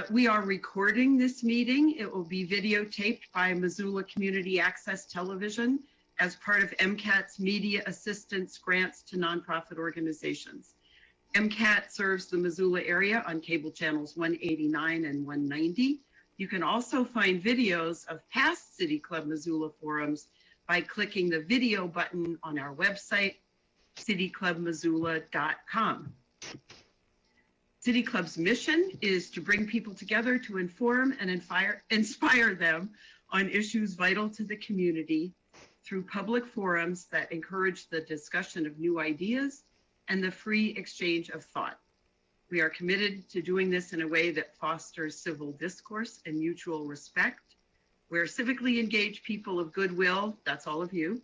We are recording this meeting. It will be videotaped by Missoula Community Access Television as part of MCAT's Media Assistance Grants to Nonprofit Organizations. MCAT serves the Missoula area on cable channels 189 and 190. You can also find videos of past City Club Missoula forums by clicking the video button on our website, cityclubmissoula.com. City Club's mission is to bring people together to inform and inspire them on issues vital to the community through public forums that encourage the discussion of new ideas and the free exchange of thought. We are committed to doing this in a way that fosters civil discourse and mutual respect, where civically engaged people of goodwill, that's all of you,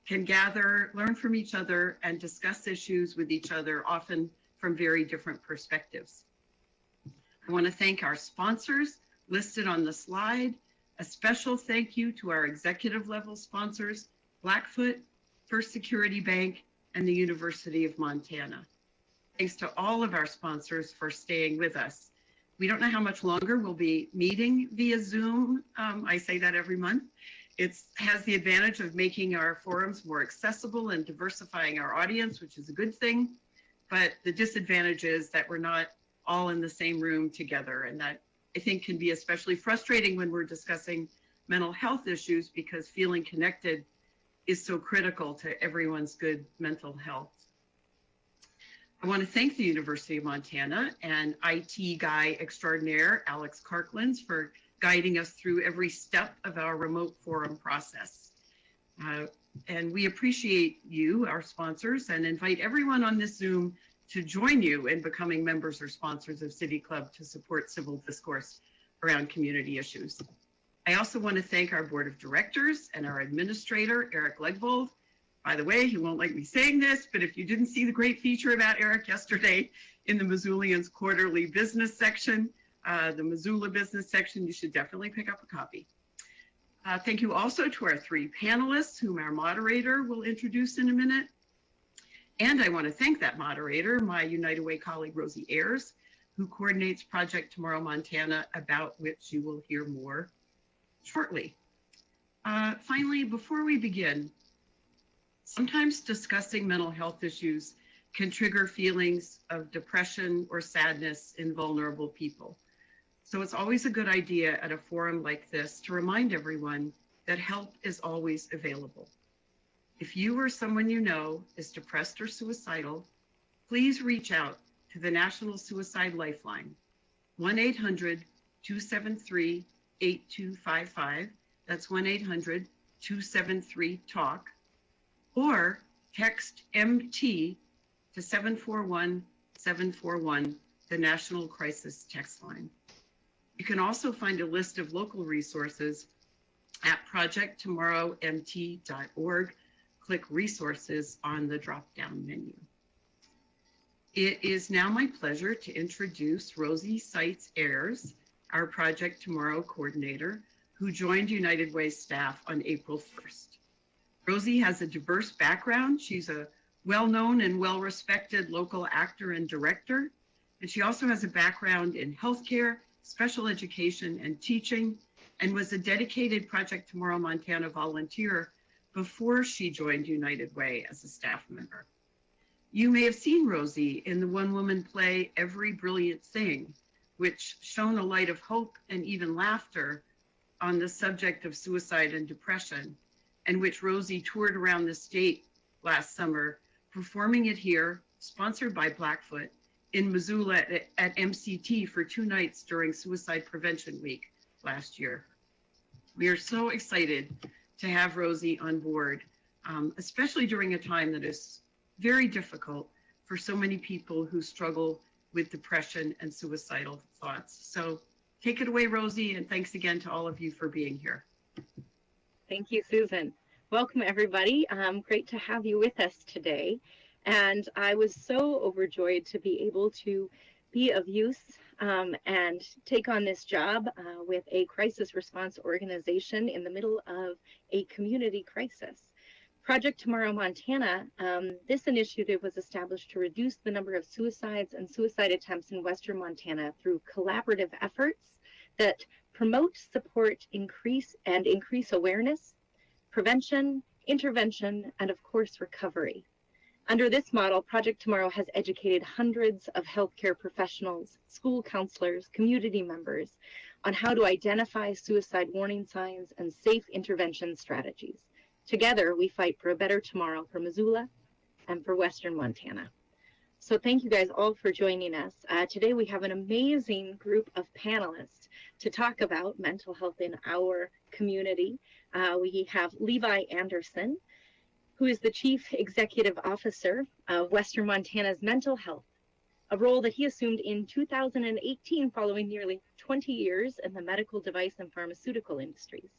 can gather, learn from each other, and discuss issues with each other, often from very different perspectives. I want to thank our sponsors listed on the slide. A special thank you to our executive level sponsors, Blackfoot, First Security Bank, and the University of Montana. Thanks to all of our sponsors for staying with us. We don't know how much longer we'll be meeting via Zoom. I say that every month. It has the advantage of making our forums more accessible and diversifying our audience, which is a good thing. But the disadvantage is that we're not all in the same room together. And that I think can be especially frustrating when we're discussing mental health issues, because feeling connected is so critical to everyone's good mental health. I want to thank the University of Montana and IT guy extraordinaire, Alex Karklins, for guiding us through every step of our remote forum process. And we appreciate you, our sponsors, and invite everyone on this Zoom to join you in becoming members or sponsors of City Club to support civil discourse around community issues. I also want to thank our board of directors and our administrator, Eric Legvold. By the way, he won't like me saying this, but if you didn't see the great feature about Eric yesterday in the Missoulian's quarterly business section, the Missoula business section, you should definitely pick up a copy. Thank you also to our three panelists, whom our moderator will introduce in a minute. And I want to thank that moderator, my United Way colleague, Rosie Ayers, who coordinates Project Tomorrow Montana, about which you will hear more shortly. Finally, before we begin, sometimes discussing mental health issues can trigger feelings of depression or sadness in vulnerable people. So it's always a good idea at a forum like this to remind everyone that help is always available. If you or someone you know is depressed or suicidal, please reach out to the National Suicide Lifeline, 1-800-273-8255. That's 1-800-273-TALK, or text MT to 741-741, the National Crisis Text Line. You can also find a list of local resources at projecttomorrowmt.org. Click resources on the drop-down menu. It is now my pleasure to introduce Rosie Seitz Ayers, our Project Tomorrow coordinator, who joined United Way staff on April 1st. Rosie has a diverse background. She's a well-known and well-respected local actor and director, and she also has a background in healthcare, special education, and teaching, and was a dedicated Project Tomorrow Montana volunteer before she joined United Way as a staff member. You may have seen Rosie in the one-woman play Every Brilliant Thing, which shone a light of hope and even laughter on the subject of suicide and depression, and which Rosie toured around the state last summer, performing it here, sponsored by Blackfoot, in Missoula at MCT for 2 nights during Suicide Prevention Week last year. We are so excited to have Rosie on board, especially during a time that is very difficult for so many people who struggle with depression and suicidal thoughts. So take it away, Rosie, and thanks again to all of you for being here. Thank you, Susan. Welcome, everybody. Great to have you with us today. And I was so overjoyed to be able to be of use and take on this job with a crisis response organization in the middle of a community crisis. Project Tomorrow Montana, this initiative was established to reduce the number of suicides and suicide attempts in Western Montana through collaborative efforts that promote, support, increase awareness, prevention, intervention, and of course, recovery. Under this model, Project Tomorrow has educated hundreds of healthcare professionals, school counselors, community members on how to identify suicide warning signs and safe intervention strategies. Together, we fight for a better tomorrow for Missoula and for Western Montana. So thank you guys all for joining us. Today we have an amazing group of panelists to talk about mental health in our community. We have Levi Anderson, who is the Chief Executive Officer of Western Montana's Mental Health, a role that he assumed in 2018 following nearly 20 years in the medical device and pharmaceutical industries.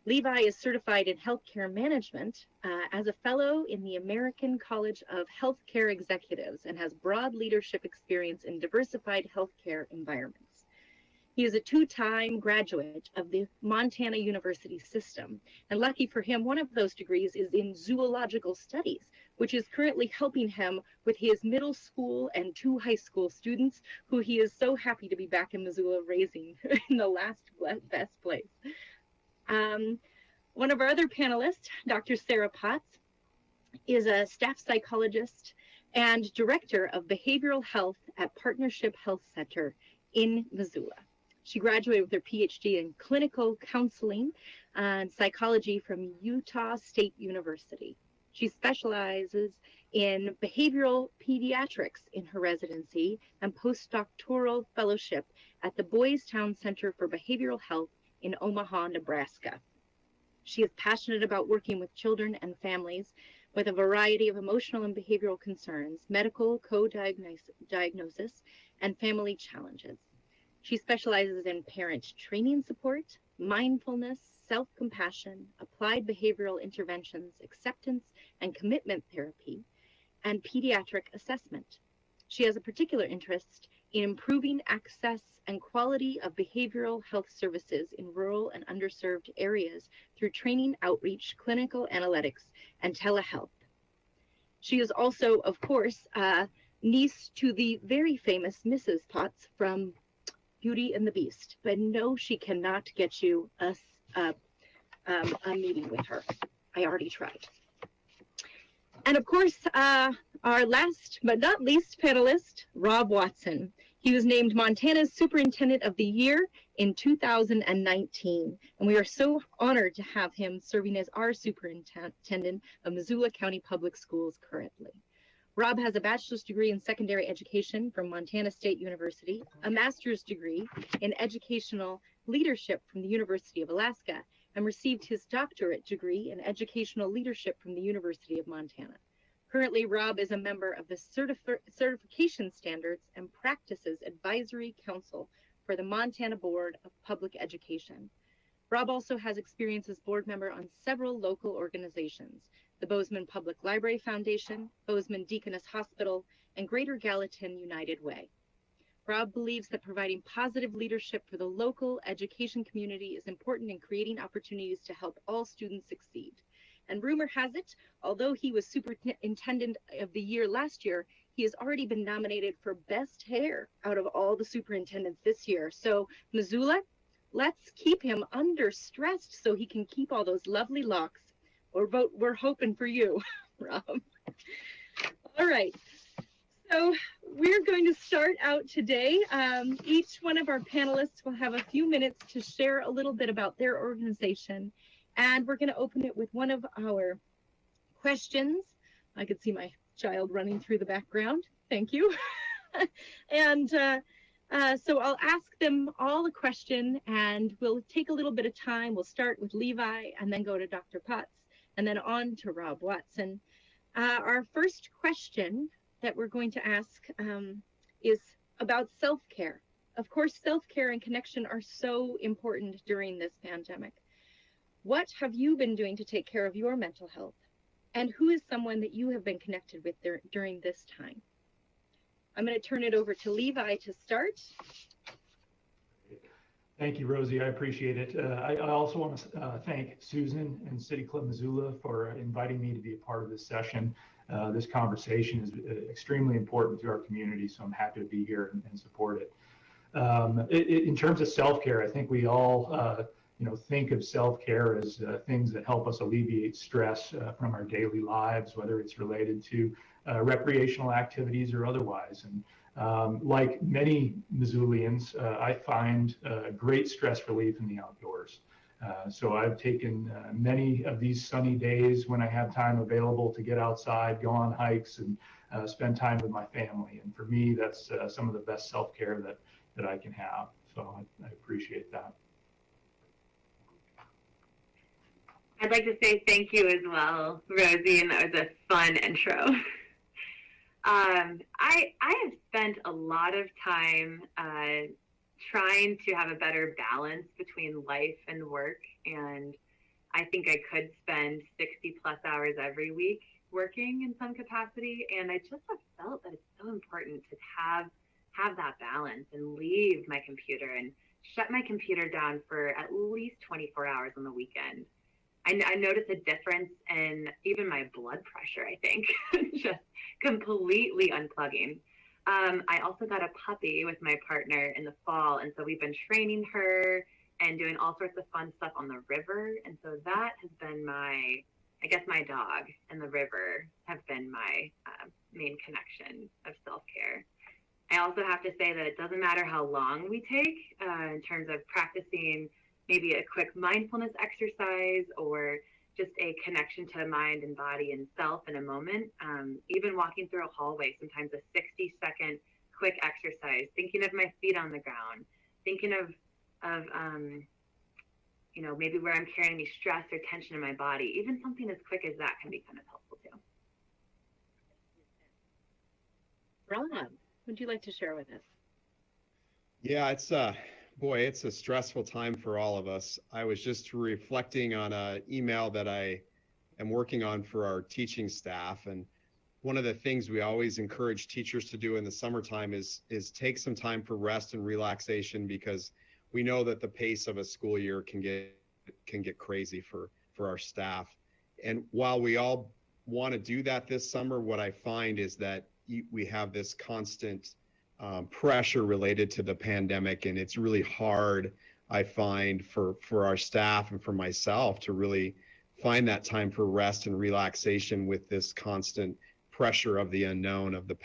Levi is certified in healthcare management as a fellow in the American College of Healthcare Executives and has broad leadership experience in diversified healthcare environments. He is a two-time graduate of the Montana University system, and lucky for him, one of those degrees is in zoological studies, which is currently helping him with his middle school and 2 high school students, who he is so happy to be back in Missoula raising in the last best place. One of our other panelists, Dr. Sarah Potts, is a staff psychologist and director of behavioral health at Partnership Health Center in Missoula. She graduated with her PhD in clinical counseling and psychology from Utah State University. She specializes in behavioral pediatrics in her residency and postdoctoral fellowship at the Boys Town Center for Behavioral Health in Omaha, Nebraska. She is passionate about working with children and families with a variety of emotional and behavioral concerns, medical co-diagnosis, and family challenges. She specializes in parent training support, mindfulness, self-compassion, applied behavioral interventions, acceptance and commitment therapy, and pediatric assessment. She has a particular interest in improving access and quality of behavioral health services in rural and underserved areas through training, outreach, clinical analytics, and telehealth. She is also, of course, niece to the very famous Mrs. Potts from Beauty and the Beast, but no, she cannot get you a meeting with her. I already tried. And of course, our last but not least panelist, Rob Watson. He was named Montana's Superintendent of the Year in 2019, and we are so honored to have him serving as our Superintendent of Missoula County Public Schools currently. Rob has a bachelor's degree in secondary education from Montana State University, a master's degree in educational leadership from the University of Alaska, and received his doctorate degree in educational leadership from the University of Montana. Currently, Rob is a member of the Certification Standards and Practices Advisory Council for the Montana Board of Public Education. Rob also has experience as board member on several local organizations, the Bozeman Public Library Foundation, Bozeman Deaconess Hospital, and Greater Gallatin United Way. Rob believes that providing positive leadership for the local education community is important in creating opportunities to help all students succeed. And rumor has it, although he was Superintendent of the Year last year, he has already been nominated for Best Hair out of all the superintendents this year. So, Missoula, let's keep him under stressed so he can keep all those lovely locks. We're hoping for you, Rob. All right. So we're going to start out today. Each one of our panelists will have a few minutes to share a little bit about their organization. And we're going to open it with one of our questions. I could see my child running through the background. Thank you. And so I'll ask them all a question, and we'll take a little bit of time. We'll start with Levi and then go to Dr. Potts and then on to Rob Watson. Our first question that we're going to ask is about self-care. Of course, self-care and connection are so important during this pandemic. What have you been doing to take care of your mental health? And who is someone that you have been connected with during this time? I'm going to turn it over to Levi to start. Thank you, Rosie. I appreciate it. I also want to thank Susan and City Club Missoula for inviting me to be a part of this session. This conversation is extremely important to our community, so I'm happy to be here and support it. In terms of self-care, I think we all think of self-care as things that help us alleviate stress from our daily lives, whether it's related to recreational activities or otherwise. And like many Missoulians, I find great stress relief in the outdoors. So I've taken many of these sunny days when I have time available to get outside, go on hikes, and spend time with my family. And for me, that's some of the best self-care that I can have. So I appreciate that. I'd like to say thank you as well, Rosie, and that was a fun intro. I have spent a lot of time trying to have a better balance between life and work, and I think I could spend 60 plus hours every week working in some capacity, and I just have felt that it's so important to have that balance and leave my computer and shut my computer down for at least 24 hours on the weekend. I noticed a difference in even my blood pressure, I think, just completely unplugging. I also got a puppy with my partner in the fall, and so we've been training her and doing all sorts of fun stuff on the river. And so that has been my dog and the river have been my main connection of self-care. I also have to say that it doesn't matter how long we take in terms of practicing maybe a quick mindfulness exercise or just a connection to mind and body and self in a moment. Even walking through a hallway, sometimes a 60-second quick exercise, thinking of my feet on the ground, thinking of maybe where I'm carrying any stress or tension in my body. Even something as quick as that can be kind of helpful too. Rob, would you like to share with us? Yeah, it's a stressful time for all of us. I was just reflecting on an email that I am working on for our teaching staff. And one of the things we always encourage teachers to do in the summertime is take some time for rest and relaxation, because we know that the pace of a school year can get crazy for our staff. And while we all want to do that this summer, what I find is that we have this constant pressure related to the pandemic, and it's really hard, I find, for our staff and for myself to really find that time for rest and relaxation with this constant pressure of the unknown of the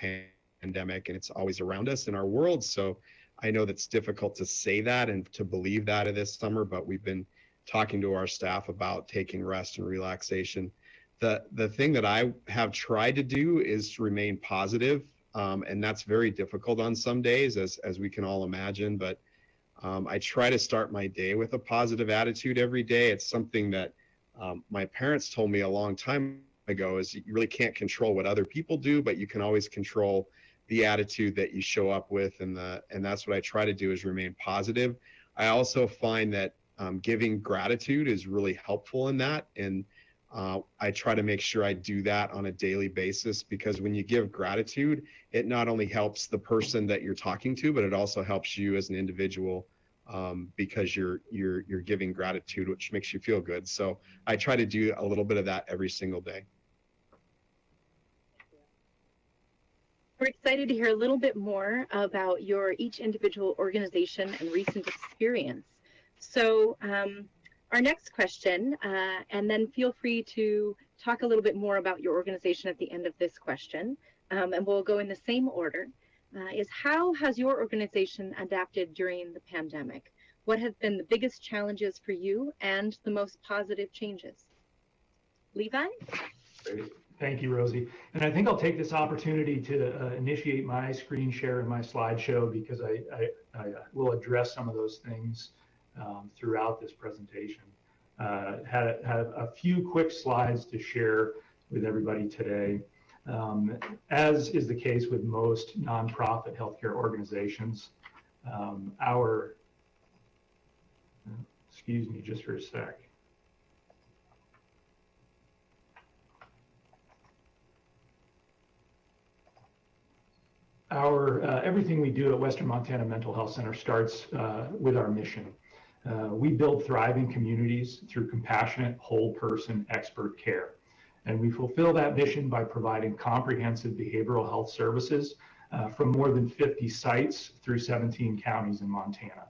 pandemic, and it's always around us in our world. So I know that's difficult to say that and to believe that this summer, but we've been talking to our staff about taking rest and relaxation. The thing that I have tried to do is to remain positive. And that's very difficult on some days, as we can all imagine. But I try to start my day with a positive attitude every day. It's something that my parents told me a long time ago, is you really can't control what other people do, but you can always control the attitude that you show up with. And that's what I try to do, is remain positive. I also find that giving gratitude is really helpful in that. And I try to make sure I do that on a daily basis, because when you give gratitude, it not only helps the person that you're talking to, but it also helps you as an individual, because you're giving gratitude, which makes you feel good. So I try to do a little bit of that every single day. We're excited to hear a little bit more about your each individual organization and recent experience. So our next question, and then feel free to talk a little bit more about your organization at the end of this question, and we'll go in the same order, is how has your organization adapted during the pandemic? What have been the biggest challenges for you and the most positive changes? Levi? Great. Thank you, Rosie. And I think I'll take this opportunity to initiate my screen share and my slideshow, because I will address some of those things throughout this presentation. Had a few quick slides to share with everybody today. As is the case with most nonprofit healthcare organizations, excuse me just for a sec. Everything we do at Western Montana Mental Health Center starts with our mission. We build thriving communities through compassionate, whole person, expert care. And we fulfill that mission by providing comprehensive behavioral health services from more than 50 sites through 17 counties in Montana.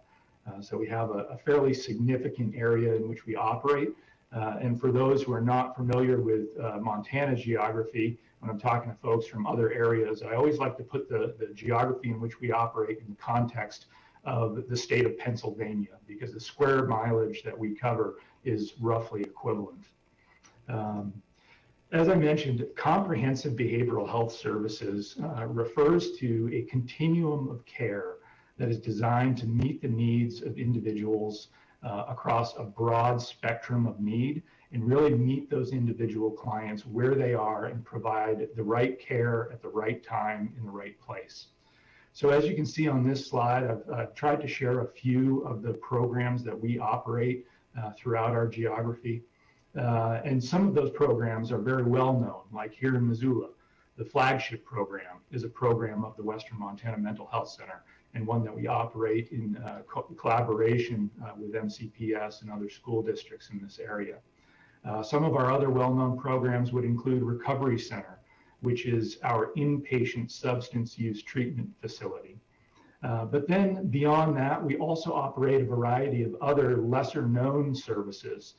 So we have a fairly significant area in which we operate. And for those who are not familiar with Montana's geography, when I'm talking to folks from other areas, I always like to put the geography in which we operate in the context of the state of Pennsylvania, because the square mileage that we cover is roughly equivalent. As I mentioned, comprehensive behavioral health services refers to a continuum of care that is designed to meet the needs of individuals across a broad spectrum of need, and really meet those individual clients where they are and provide the right care at the right time in the right place. So as you can see on this slide, I've tried to share a few of the programs that we operate throughout our geography. And some of those programs are very well known, like here in Missoula. The flagship program is a program of the Western Montana Mental Health Center, and one that we operate in collaboration with MCPS and other school districts in this area. Some of our other well-known programs would include Recovery Center, which is our inpatient substance use treatment facility. But then beyond that, we also operate a variety of other lesser known services.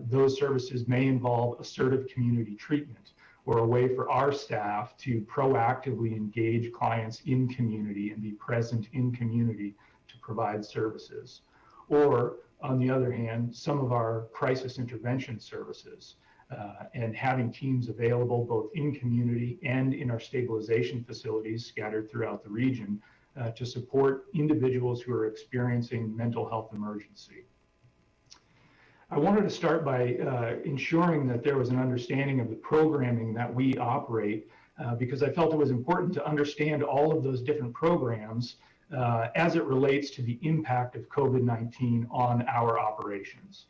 Those services may involve assertive community treatment, or a way for our staff to proactively engage clients in community and be present in community to provide services. Or on the other hand, some of our crisis intervention services, and having teams available both in community and in our stabilization facilities scattered throughout the region to support individuals who are experiencing mental health emergency. I wanted to start by ensuring that there was an understanding of the programming that we operate, because I felt it was important to understand all of those different programs as it relates to the impact of COVID-19 on our operations.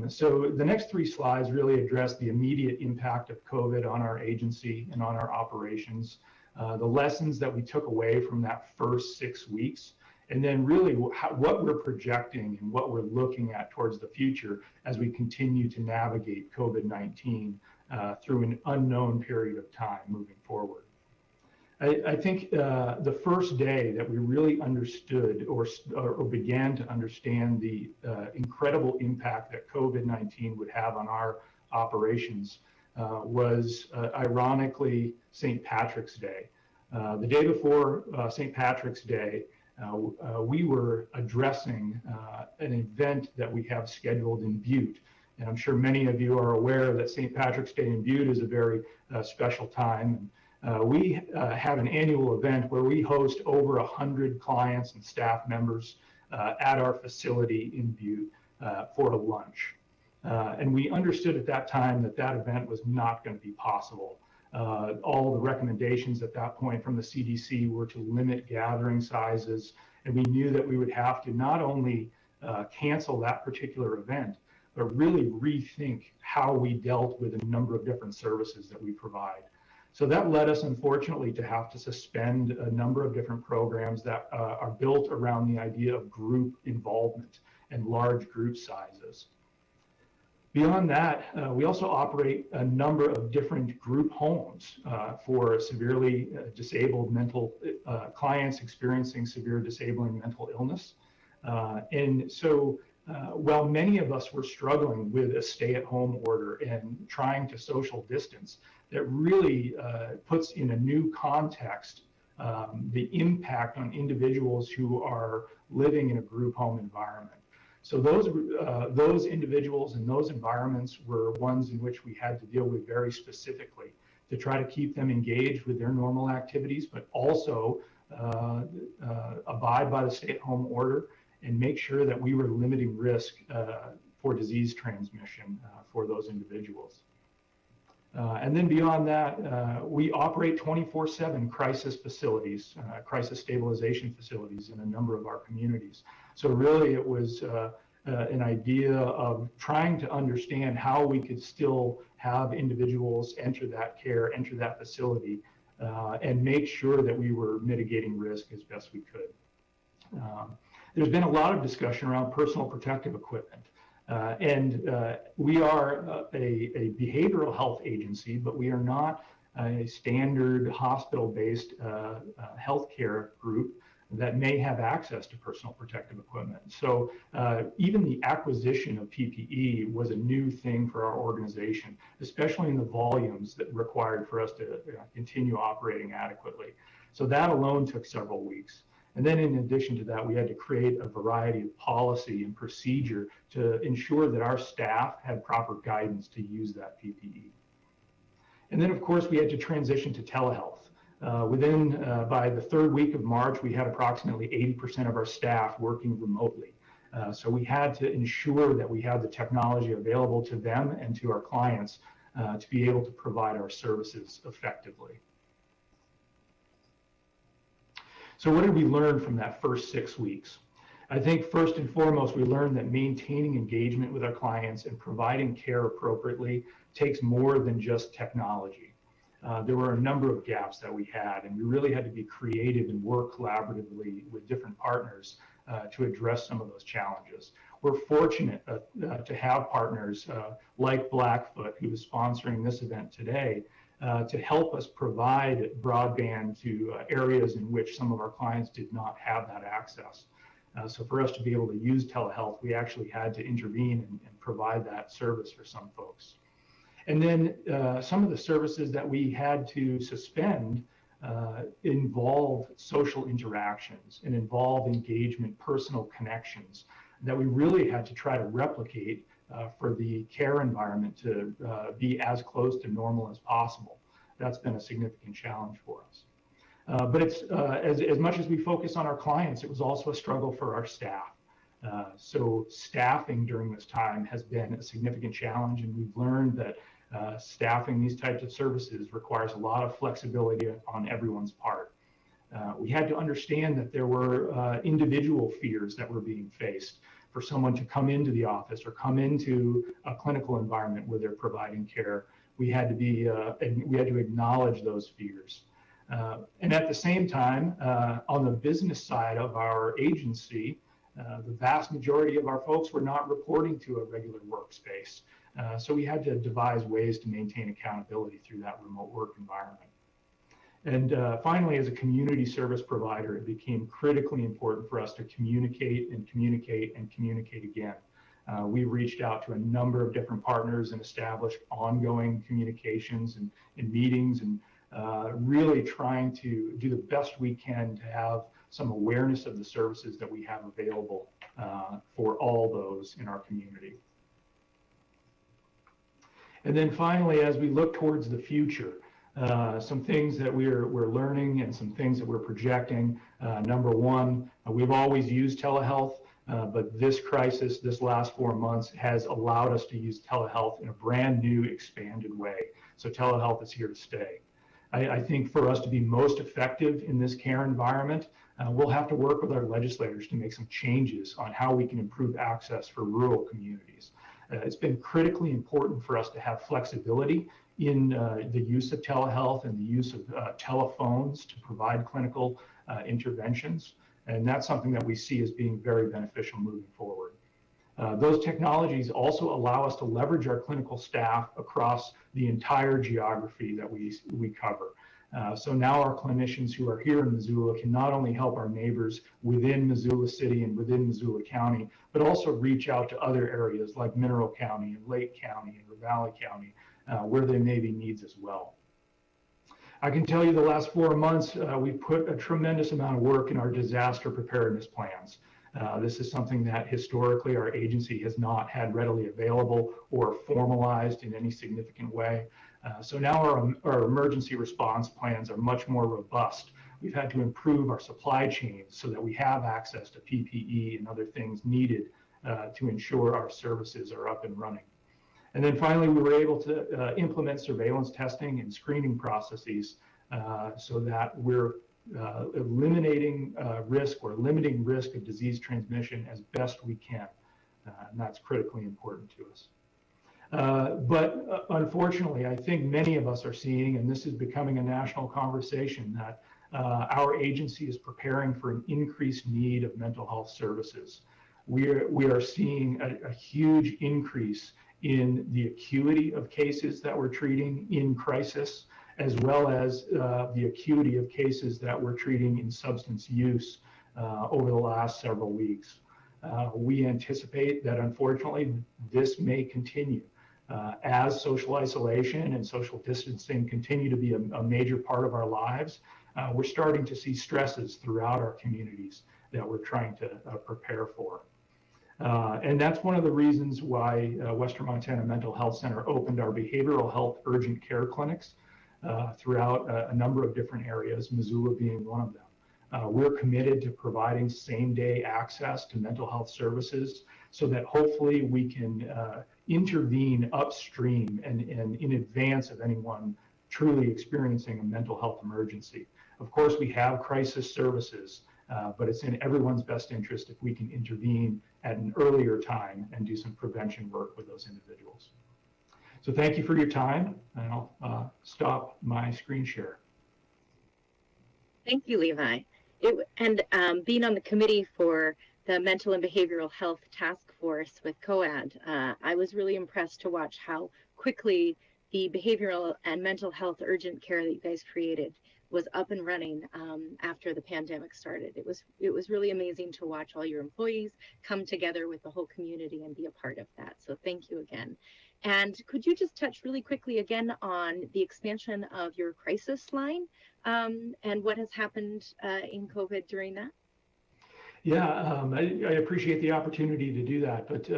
So the next three slides really address the immediate impact of COVID on our agency and on our operations, the lessons that we took away from that first 6 weeks, and then really what we're projecting and what we're looking at towards the future as we continue to navigate COVID-19 through an unknown period of time moving forward. I think the first day that we really understood or began to understand the incredible impact that COVID-19 would have on our operations was ironically St. Patrick's Day. The day before St. Patrick's Day, we were addressing an event that we have scheduled in Butte. And I'm sure many of you are aware that St. Patrick's Day in Butte is a very special time. We have an annual event where we host over 100 clients and staff members at our facility in Butte for a lunch. And we understood at that time that that event was not going to be possible. All the recommendations at that point from the CDC were to limit gathering sizes, and we knew that we would have to not only cancel that particular event, but really rethink how we dealt with a number of different services that we provide. So that led us, unfortunately, to have to suspend a number of different programs that are built around the idea of group involvement and large group sizes. Beyond that, we also operate a number of different group homes for severely disabled clients experiencing severe disabling mental illness. And so while many of us were struggling with a stay-at-home order and trying to social distance, that really puts in a new context the impact on individuals who are living in a group home environment. So those individuals and those environments were ones in which we had to deal with very specifically to try to keep them engaged with their normal activities, but also abide by the stay-at-home order and make sure that we were limiting risk for disease transmission for those individuals. And then beyond that, we operate 24/7 crisis facilities, crisis stabilization facilities in a number of our communities. So really it was an idea of trying to understand how we could still have individuals enter that care, enter that facility and make sure that we were mitigating risk as best we could. There's been a lot of discussion around personal protective equipment. We are a behavioral health agency, but we are not a standard hospital-based healthcare group that may have access to personal protective equipment. So even the acquisition of PPE was a new thing for our organization, especially in the volumes that required for us to continue operating adequately. So that alone took several weeks. And then in addition to that, we had to create a variety of policy and procedure to ensure that our staff had proper guidance to use that PPE. And then of course we had to transition to telehealth. By the third week of March, we had approximately 80% of our staff working remotely. So we had to ensure that we had the technology available to them and to our clients to be able to provide our services effectively. So what did we learn from that first 6 weeks? I think first and foremost, we learned that maintaining engagement with our clients and providing care appropriately takes more than just technology. There were a number of gaps that we had, and we really had to be creative and work collaboratively with different partners to address some of those challenges. We're fortunate to have partners like Blackfoot, who is sponsoring this event today, to help us provide broadband to areas in which some of our clients did not have that access. So for us to be able to use telehealth, we actually had to intervene and provide that service for some folks. And then some of the services that we had to suspend involve social interactions and involve engagement, personal connections that we really had to try to replicate for the care environment to be as close to normal as possible. That's been a significant challenge for us. But it's as much as we focus on our clients, it was also a struggle for our staff. So staffing during this time has been a significant challenge, and we've learned that staffing these types of services requires a lot of flexibility on everyone's part. We had to understand that there were individual fears that were being faced for someone to come into the office or come into a clinical environment where they're providing care. We had to acknowledge those fears. And at the same time, on the business side of our agency, the vast majority of our folks were not reporting to a regular workspace. So we had to devise ways to maintain accountability through that remote work environment. And finally, as a community service provider, it became critically important for us to communicate and communicate and communicate again. We reached out to a number of different partners and established ongoing communications and meetings, and really trying to do the best we can to have some awareness of the services that we have available for all those in our community. And then finally, as we look towards the future, some things that we're learning and some things that we're projecting. Number one, we've always used telehealth, but this crisis, this last 4 months, has allowed us to use telehealth in a brand new, expanded way. So telehealth is here to stay. I think for us to be most effective in this care environment, we'll have to work with our legislators to make some changes on how we can improve access for rural communities. It's been critically important for us to have flexibility in the use of telehealth and the use of telephones to provide clinical interventions. And that's something that we see as being very beneficial moving forward. Those technologies also allow us to leverage our clinical staff across the entire geography that we cover. So now our clinicians who are here in Missoula can not only help our neighbors within Missoula City and within Missoula County, but also reach out to other areas like Mineral County and Lake County and Ravalli County, where there may be needs as well. I can tell you the last 4 months, we've put a tremendous amount of work in our disaster preparedness plans. This is something that historically our agency has not had readily available or formalized in any significant way. So now our emergency response plans are much more robust. We've had to improve our supply chains so that we have access to PPE and other things needed to ensure our services are up and running. And then finally, we were able to implement surveillance testing and screening processes so that we're eliminating risk or limiting risk of disease transmission as best we can. And that's critically important to us. But unfortunately, I think many of us are seeing, and this is becoming a national conversation, that our agency is preparing for an increased need of mental health services. We are seeing a huge increase in the acuity of cases that we're treating in crisis, as well as the acuity of cases that we're treating in substance use over the last several weeks. We anticipate that unfortunately this may continue. As social isolation and social distancing continue to be a major part of our lives, we're starting to see stresses throughout our communities that we're trying to prepare for. And that's one of the reasons why Western Montana Mental Health Center opened our behavioral health urgent care clinics throughout a number of different areas, Missoula being one of them. We're committed to providing same-day access to mental health services so that hopefully we can intervene upstream and in advance of anyone truly experiencing a mental health emergency. Of course, we have crisis services, but it's in everyone's best interest if we can intervene at an earlier time and do some prevention work with those individuals. So thank you for your time, and I'll stop my screen share. Thank you, Levi. Being on the committee for the Mental and Behavioral Health Task Force with COAD, I was really impressed to watch how quickly the behavioral and mental health urgent care that you guys created was up and running after the pandemic started. It was really amazing to watch all your employees come together with the whole community and be a part of that. So thank you again. And could you just touch really quickly again on the expansion of your crisis line and what has happened in COVID during that? Yeah, I appreciate the opportunity to do that, but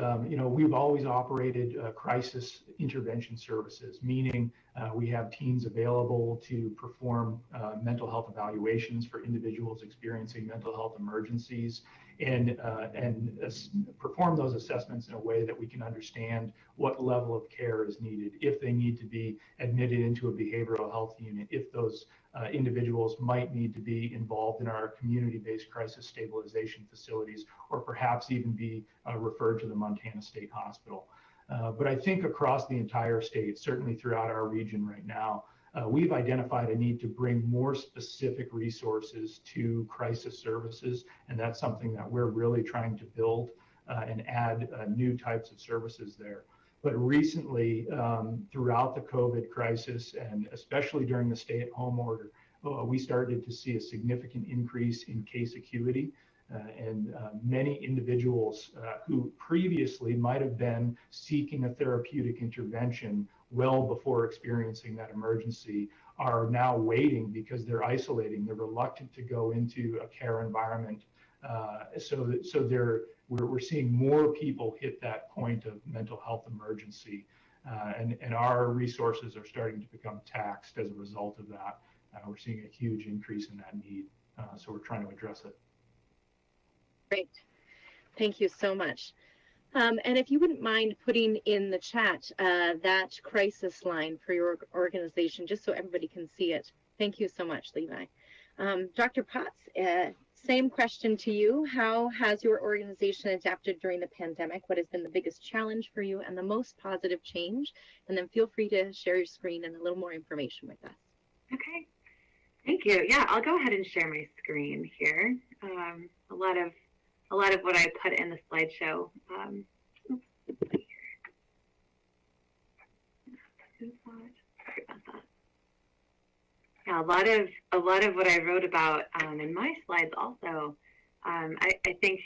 we've always operated crisis intervention services, meaning we have teams available to perform mental health evaluations for individuals experiencing mental health emergencies, and perform those assessments in a way that we can understand what level of care is needed, if they need to be admitted into a behavioral health unit, if those individuals might need to be involved in our community-based crisis stabilization facilities, or perhaps even be referred to the Montana State Hospital. But I think across the entire state, certainly throughout our region right now, we've identified a need to bring more specific resources to crisis services, and that's something that we're really trying to build and add new types of services there. But recently, throughout the COVID crisis, and especially during the stay-at-home order, we started to see a significant increase in case acuity, and many individuals who previously might have been seeking a therapeutic intervention well before experiencing that emergency are now waiting because they're isolating. They're reluctant to go into a care environment. We're seeing more people hit that point of mental health emergency, and our resources are starting to become taxed as a result of that. We're seeing a huge increase in that need, so we're trying to address it. Great. Thank you so much. And if you wouldn't mind putting in the chat that crisis line for your organization, just so everybody can see it. Thank you so much, Levi. Dr. Potts, same question to you. How has your organization adapted during the pandemic? What has been the biggest challenge for you and the most positive change? And then feel free to share your screen and a little more information with us. Okay. Thank you. Yeah, I'll go ahead and share my screen here. A lot of what I put in the slideshow. Sorry about that. Yeah, a lot of what I wrote about in my slides also. I think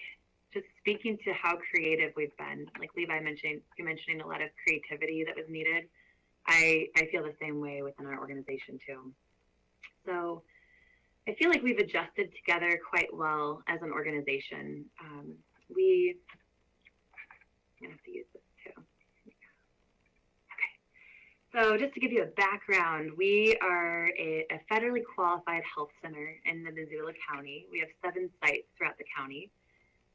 just speaking to how creative we've been, like Levi mentioning a lot of creativity that was needed. I feel the same way within our organization too. So I feel like we've adjusted together quite well as an organization. I'm gonna have to use this too. So just to give you a background, we are a federally qualified health center in the Missoula County. We have 7 sites throughout the county.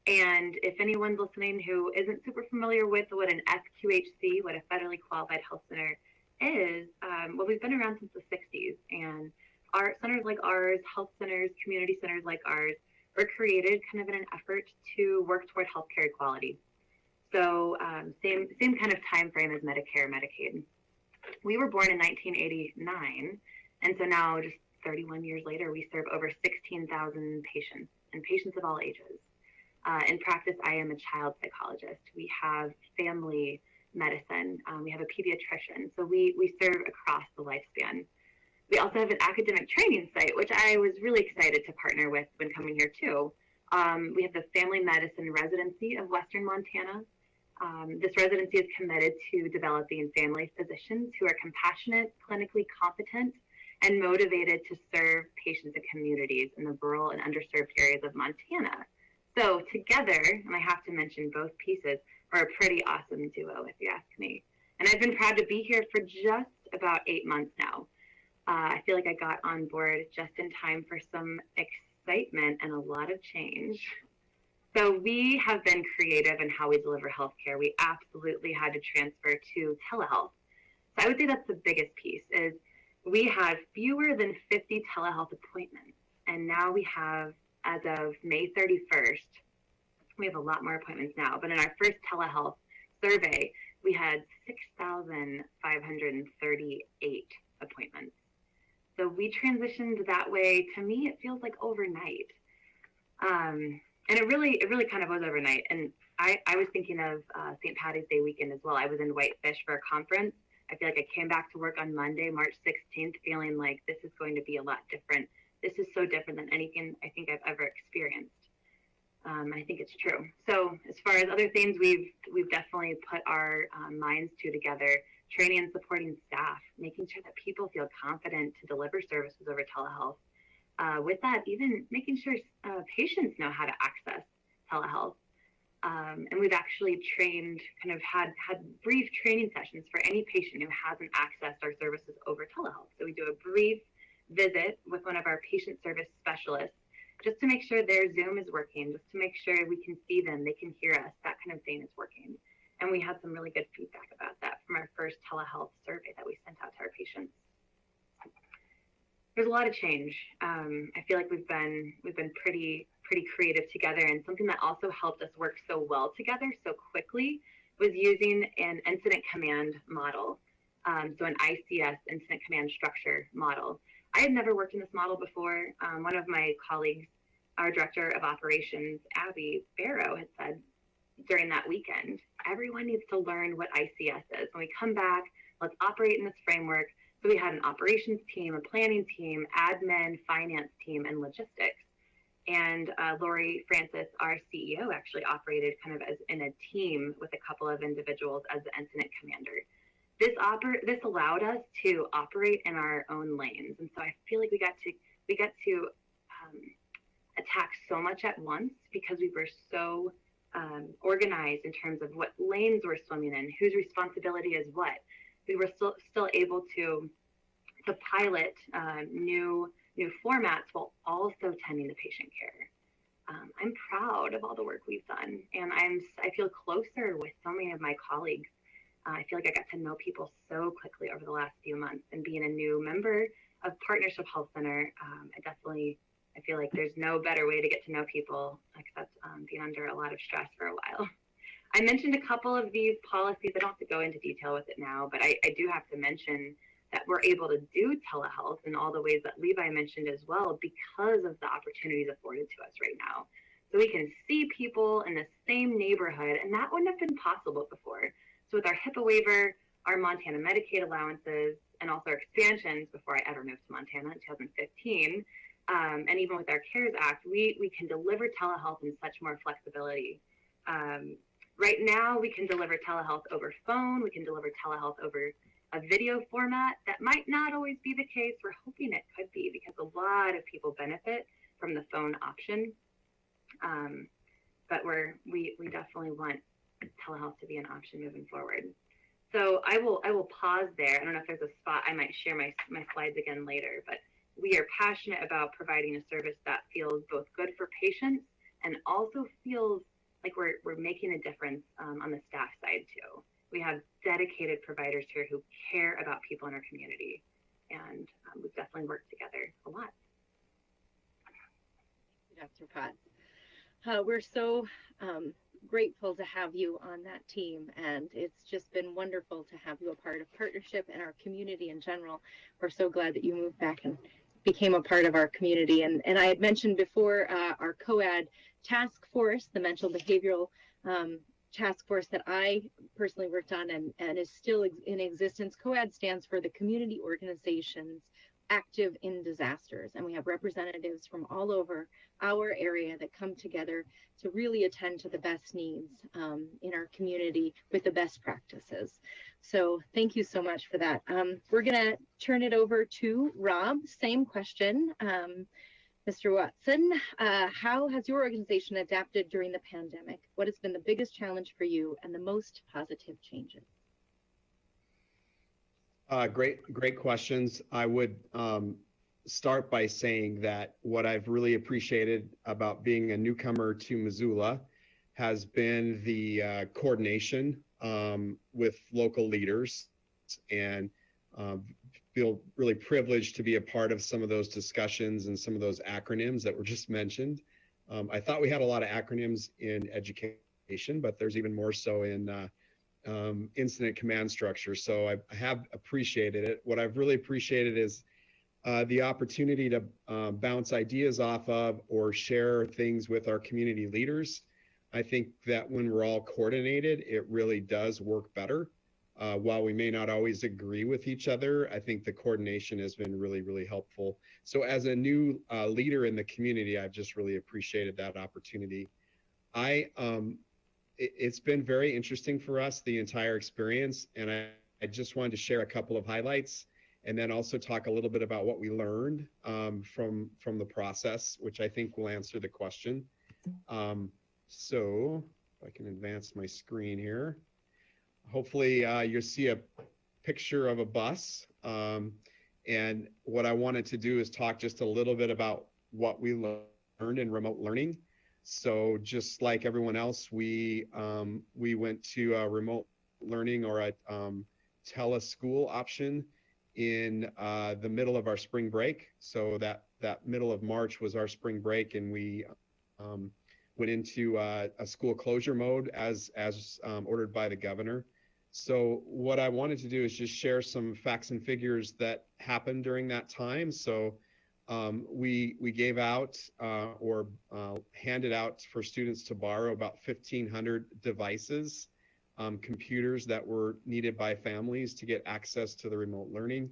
And if anyone's listening who isn't super familiar with what an FQHC, what a federally qualified health center is, well, we've been around since the 60s. And our centers like ours, health centers, community centers like ours, were created kind of in an effort to work toward healthcare equality. So same kind of time frame as Medicare, Medicaid. We were born in 1989, and so now just 31 years later, we serve over 16,000 patients, and patients of all ages. In practice, I am a child psychologist. We have family medicine. We have a pediatrician. So we serve across the lifespan. We also have an academic training site, which I was really excited to partner with when coming here too. We have the Family Medicine Residency of Western Montana. This residency is committed to developing family physicians who are compassionate, clinically competent, and motivated to serve patients and communities in the rural and underserved areas of Montana. So together, and I have to mention both pieces, are a pretty awesome duo, if you ask me. And I've been proud to be here for just about 8 months now. I feel like I got on board just in time for some excitement and a lot of change. So we have been creative in how we deliver healthcare. We absolutely had to transfer to telehealth. So I would say that's the biggest piece is we had fewer than 50 telehealth appointments. And now we have, as of May 31st, we have a lot more appointments now. But in our first telehealth survey, we had 6,538 appointments. So we transitioned that way. To me, it feels like overnight. And it really kind of was overnight. And I was thinking of St. Patty's Day weekend as well. I was in Whitefish for a conference. I feel like I came back to work on Monday, March 16th, feeling like this is going to be a lot different. This is so different than anything I think I've ever experienced. I think it's true. So as far as other things, we've definitely put our minds together, training and supporting staff, making sure that people feel confident to deliver services over telehealth. With that, even making sure patients know how to access telehealth. And we've actually trained, kind of had brief training sessions for any patient who hasn't accessed our services over telehealth. So we do a brief visit with one of our patient service specialists just to make sure their Zoom is working, just to make sure we can see them, they can hear us, that kind of thing is working. And we had some really good feedback about that from our first telehealth survey that we sent out to our patients. There's a lot of change. I feel like we've been pretty creative together, and something that also helped us work so well together so quickly was using an incident command model. So an ICS, incident command structure model. I had never worked in this model before. One of my colleagues, our director of operations, Abby Barrow, had said during that weekend, everyone needs to learn what ICS is. When we come back, let's operate in this framework. So we had an operations team, a planning team, admin, finance team, and logistics. And Lori Francis, our CEO, actually operated kind of as in a team with a couple of individuals as the incident commander. This allowed us to operate in our own lanes, and so I feel like we got to attack so much at once because we were so organized in terms of what lanes we're swimming in, whose responsibility is what. We were still able to pilot new formats while also tending to patient care. I'm proud of all the work we've done, and I feel closer with so many of my colleagues. I feel like I got to know people so quickly over the last few months, and being a new member of Partnership Health Center, I feel like there's no better way to get to know people except being under a lot of stress for a while. I mentioned a couple of these policies. I don't have to go into detail with it now, but I do have to mention that we're able to do telehealth in all the ways that Levi mentioned as well because of the opportunities afforded to us right now. So we can see people in the same neighborhood, and that wouldn't have been possible before. So with our HIPAA waiver, our Montana Medicaid allowances, and also our expansions before I ever moved to Montana in 2015, and even with our CARES Act, we can deliver telehealth in such more flexibility. Right now, we can deliver telehealth over phone. We can deliver telehealth over a video format. That might not always be the case. We're hoping it could be because a lot of people benefit from the phone option. But we definitely want telehealth to be an option moving forward. So I will pause there. I don't know if there's a spot I might share my slides again later, but we are passionate about providing a service that feels both good for patients and also feels like we're making a difference on the staff side too. We have dedicated providers here who care about people in our community, and we've definitely worked together a lot. Dr. Potts. We're so grateful to have you on that team, and it's just been wonderful to have you a part of partnership and our community in general. We're so glad that you moved back and became a part of our community. And I had mentioned before our COAD task force, the mental behavioral task force that I personally worked on and is still in existence. COAD stands for the Community Organizations Active in Disasters, and we have representatives from all over our area that come together to really attend to the best needs in our community with the best practices. So thank you so much for that. We're gonna turn it over to Rob. Same question. Mr. Watson, how has your organization adapted during the pandemic? What has been the biggest challenge for you and the most positive changes? Great questions. I would start by saying that what I've really appreciated about being a newcomer to Missoula has been the coordination with local leaders, and feel really privileged to be a part of some of those discussions and some of those acronyms that were just mentioned. I thought we had a lot of acronyms in education, but there's even more so in incident command structure. So I have appreciated it. What I've really appreciated is the opportunity to bounce ideas off of or share things with our community leaders. I think that when we're all coordinated, it really does work better. While we may not always agree with each other, I think the coordination has been really, really helpful. So as a new leader in the community, I've just really appreciated that opportunity. It's been very interesting for us, the entire experience, and I just wanted to share a couple of highlights and then also talk a little bit about what we learned from the process, which I think will answer the question. So if I can advance my screen here. Hopefully you'll see a picture of a bus. And what I wanted to do is talk just a little bit about what we learned in remote learning. So just like everyone else, we went to a remote learning or a teleschool option in the middle of our spring break. So that middle of March was our spring break, and we went into a school closure mode as ordered by the governor. So what I wanted to do is just share some facts and figures that happened during that time. So we gave out or handed out for students to borrow about 1,500 devices, computers that were needed by families to get access to the remote learning.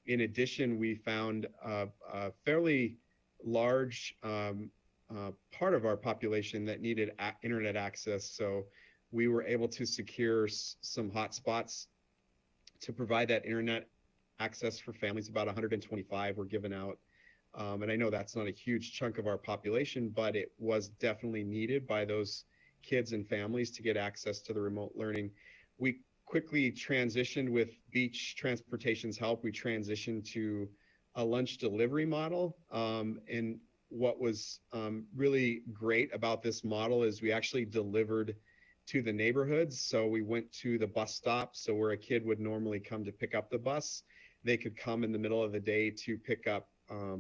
In addition, we found a fairly large part of our population that needed internet access. So we were able to secure some hotspots to provide that internet access for families. About 125 were given out. And I know that's not a huge chunk of our population, but it was definitely needed by those kids and families to get access to the remote learning. We quickly transitioned with Beach Transportation's help. We transitioned to a lunch delivery model. And what was really great about this model is we actually delivered to the neighborhoods. So we went to the bus stop. So where a kid would normally come to pick up the bus, they could come in the middle of the day to pick up a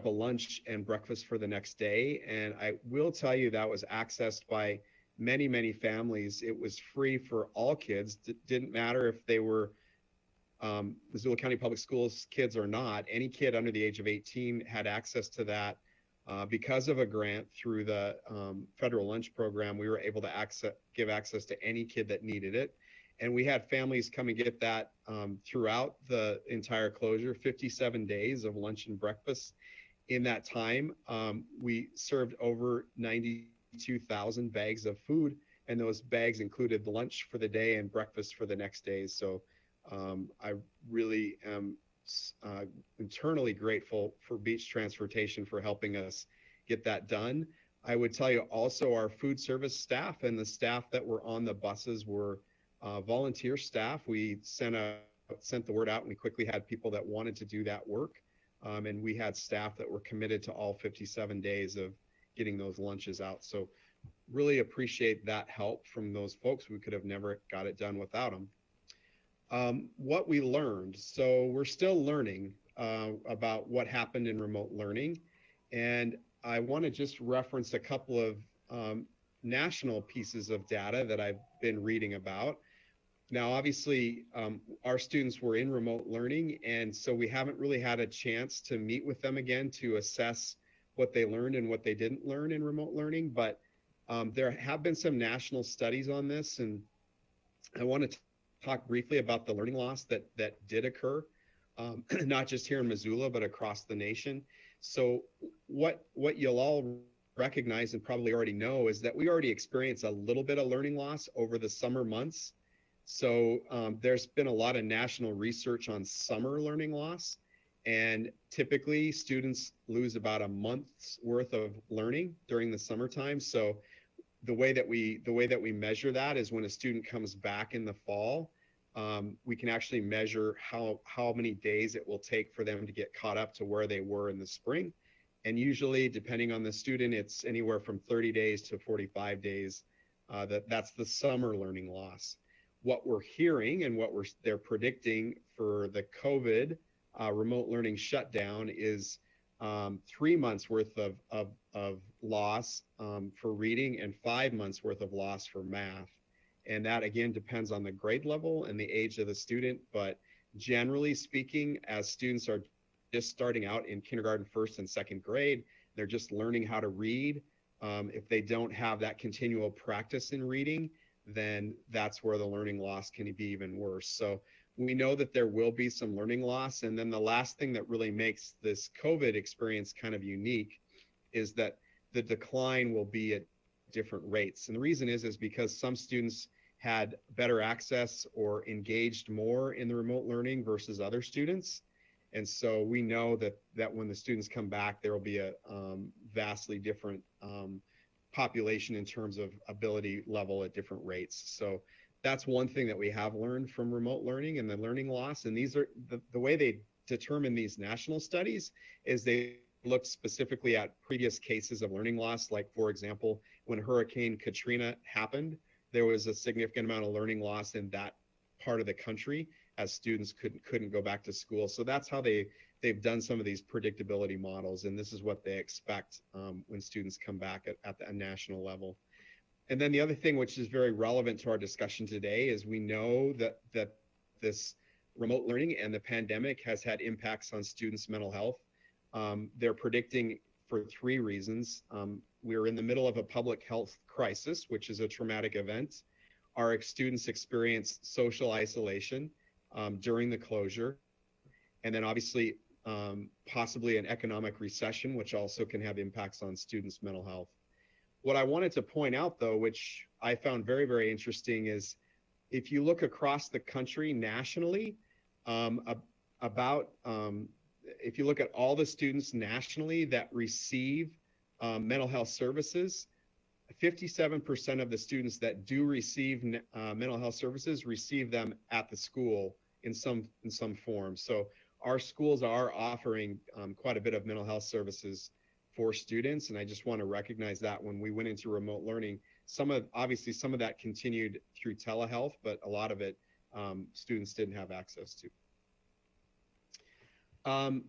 lunch and breakfast for the next day. And I will tell you that was accessed by many, many families. It was free for all kids. It didn't matter if they were Missoula County Public Schools kids or not. Any kid under the age of 18 had access to that. Because of a grant through the federal lunch program, we were able to give access to any kid that needed it. And we had families come and get that throughout the entire closure, 57 days of lunch and breakfast. In that time, we served over 92,000 bags of food, and those bags included lunch for the day and breakfast for the next day. So I really am internally grateful for Beach Transportation for helping us get that done. I would tell you also our food service staff and the staff that were on the buses were volunteer staff. We sent the word out, and we quickly had people that wanted to do that work. And we had staff that were committed to all 57 days of getting those lunches out. So really appreciate that help from those folks. We could have never got it done without them. What we learned. So we're still learning about what happened in remote learning. And I want to just reference a couple of national pieces of data that I've been reading about. Now, obviously, our students were in remote learning, and so we haven't really had a chance to meet with them again to assess what they learned and what they didn't learn in remote learning. But there have been some national studies on this, and I want to talk briefly about the learning loss that did occur, not just here in Missoula, but across the nation. So what you'll all recognize and probably already know is that we already experienced a little bit of learning loss over the summer months. So there's been a lot of national research on summer learning loss, and typically students lose about a month's worth of learning during the summertime. So the way that we measure that is when a student comes back in the fall, we can actually measure how many days it will take for them to get caught up to where they were in the spring. And usually, depending on the student, it's anywhere from 30 days to 45 days. That's the summer learning loss. What we're hearing and what they're predicting for the COVID remote learning shutdown is 3 months worth of loss for reading and 5 months worth of loss for math. And that again depends on the grade level and the age of the student. But generally speaking, as students are just starting out in kindergarten, first and second grade, they're just learning how to read. If they don't have that continual practice in reading, then that's where the learning loss can be even worse. So we know that there will be some learning loss. And then the last thing that really makes this COVID experience kind of unique is that the decline will be at different rates. And the reason is because some students had better access or engaged more in the remote learning versus other students. And so we know that when the students come back, there will be a vastly different population in terms of ability level at different rates. So that's one thing that we have learned from remote learning and the learning loss. And these are the way they determine these national studies is they looked specifically at previous cases of learning loss. Like, for example, when Hurricane Katrina happened, there was a significant amount of learning loss in that part of the country as students couldn't go back to school. So that's how they've done some of these predictability models, and this is what they expect when students come back at the national level. And then the other thing which is very relevant to our discussion today is we know that this remote learning and the pandemic has had impacts on students' mental health. They're predicting for 3 reasons. We're in the middle of a public health crisis, which is a traumatic event. Our students experience social isolation during the closure, and then obviously possibly an economic recession, which also can have impacts on students' mental health. What I wanted to point out, though, which I found very, very interesting, is if you look across the country nationally, if you look at all the students nationally that receive mental health services, 57% of the students that do receive mental health services receive them at the school in some form. So our schools are offering quite a bit of mental health services for students, and I just want to recognize that when we went into remote learning, obviously some of that continued through telehealth, but a lot of it students didn't have access to.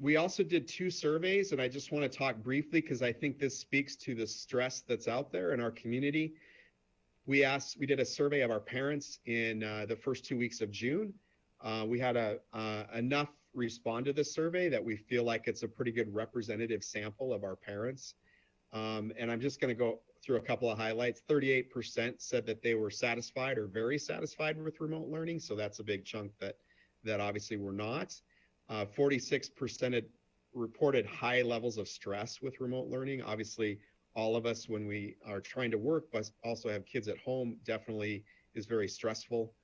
We also did 2 surveys, and I just want to talk briefly because I think this speaks to the stress that's out there in our community. We did a survey of our parents in the first 2 weeks of June. We had enough respond to this survey that we feel like it's a pretty good representative sample of our parents. And I'm just going to go through a couple of highlights. 38% said that they were satisfied or very satisfied with remote learning. So that's a big chunk that obviously we're not. 46% reported high levels of stress with remote learning. Obviously, all of us, when we are trying to work, but also have kids at home, definitely is very stressful.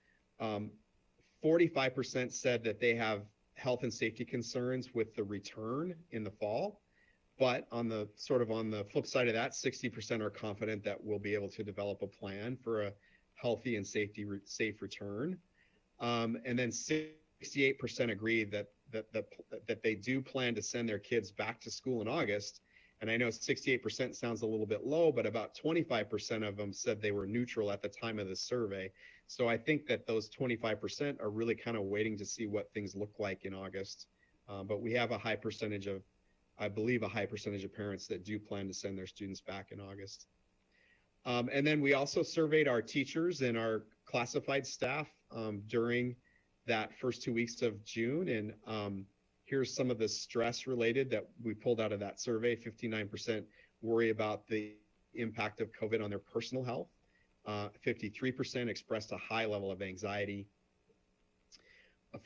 45% said that they have health and safety concerns with the return in the fall. But on the flip side of that, 60% are confident that we'll be able to develop a plan for a healthy and safe return. And then 68% agree that they do plan to send their kids back to school in August. And I know 68% sounds a little bit low, but about 25% of them said they were neutral at the time of the survey. So I think that those 25% are really kind of waiting to see what things look like in August. But we have a high percentage of parents that do plan to send their students back in August. And then we also surveyed our teachers and our classified staff during that first 2 weeks of June. And here's some of the stress related that we pulled out of that survey. 59% worry about the impact of COVID on their personal health. 53% expressed a high level of anxiety.